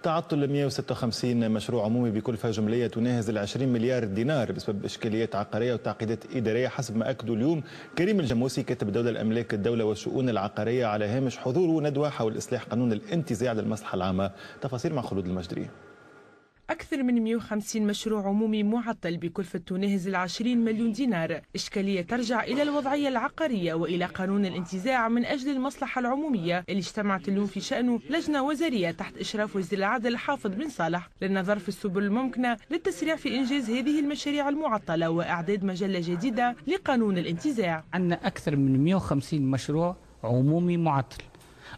تعطل 156 مشروع عمومي بكلفة جملية تناهز 20 مليار دينار بسبب إشكاليات عقارية وتعقيدات إدارية، حسب ما أكدوا اليوم كريم الجموسي كاتب الدولة الأملاك الدولة والشؤون العقارية على هامش حضور ندوة حول إصلاح قانون الانتزاع للمصلحة العامة. تفاصيل مع خلود المجدري. أكثر من 150 مشروع عمومي معطل بكلفة تناهز 20 مليون دينار، إشكالية ترجع إلى الوضعية العقارية وإلى قانون الانتزاع من أجل المصلحة العمومية اللي اجتمعت اليوم في شأنه لجنة وزارية تحت إشراف وزير العدل حافظ بن صالح للنظر في السبل الممكنة للتسريع في إنجاز هذه المشاريع المعطلة وإعداد مجلة جديدة لقانون الانتزاع. عندنا أكثر من 150 مشروع عمومي معطل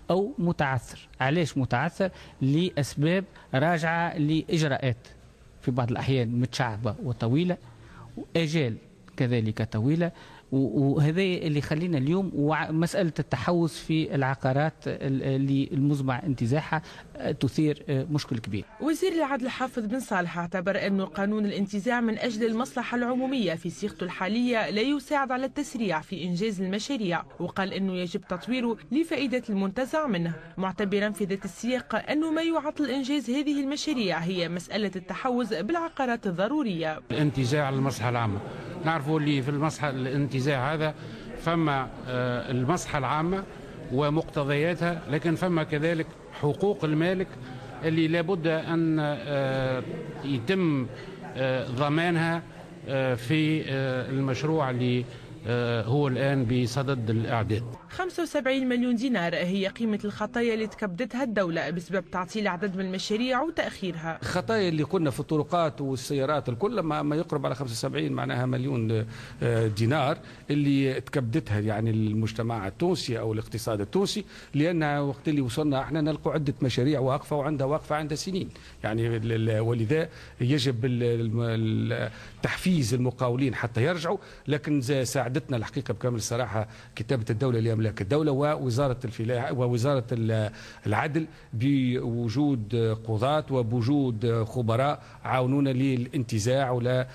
أو متعثر. علاش متعثر؟ لأسباب راجعة لإجراءات في بعض الأحيان متشعبة وطويلة، وأجال كذلك طويلة، وهذا اللي يخلينا اليوم مسألة التحوز في العقارات اللي المزمع انتزاعها تثير مشكل كبير. وزير العدل حافظ بن صالح اعتبر أن قانون الانتزاع من أجل المصلحة العمومية في صيغته الحالية لا يساعد على التسريع في إنجاز المشاريع، وقال أنه يجب تطويره لفائدة المنتزع منه، معتبرا في ذات السياق أنه ما يعطل إنجاز هذه المشاريع هي مسألة التحوز بالعقارات الضرورية. الانتزاع للمصلحة العامة، نعرفوا اللي في المصلحة الانتزاع هذا فما المصلحة العامة ومقتضياتها، لكن فما كذلك حقوق المالك اللي لابد أن يتم ضمانها في المشروع اللي هو الآن بصدد الإعداد. 75 مليون دينار هي قيمة الخطايا اللي تكبدتها الدولة بسبب تعطيل عدد من المشاريع وتأخيرها. الخطايا اللي قلنا في الطرقات والسيارات الكل ما يقرب على 75 معناها مليون دينار اللي تكبدتها يعني المجتمع التونسي أو الاقتصاد التونسي، لأن وقت اللي وصلنا احنا نلقوا عدة مشاريع واقفة وعندها واقفة عندها سنين يعني، ولذا يجب تحفيز المقاولين حتى يرجعوا. لكن ساعدتنا الحقيقة بكامل الصراحة كتابة الدولة لأملاك الدولة ووزارة الفلاحة ووزارة العدل بوجود قضاة وبوجود خبراء عاونونا للانتزاع ولا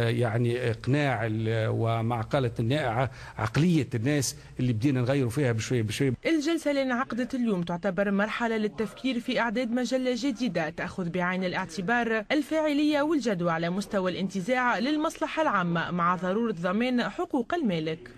يعني إقناع ومعقلة النائعة عقلية الناس اللي بدينا نغيروا فيها بشوي بشوي. الجلسة اللي انعقدت اليوم تعتبر مرحلة للتفكير في إعداد مجلة جديدة تأخذ بعين الاعتبار الفاعلية والجدوى على مستوى الانتزاع للمصلحة العامة مع ضرورة ضمان حقوق المالك.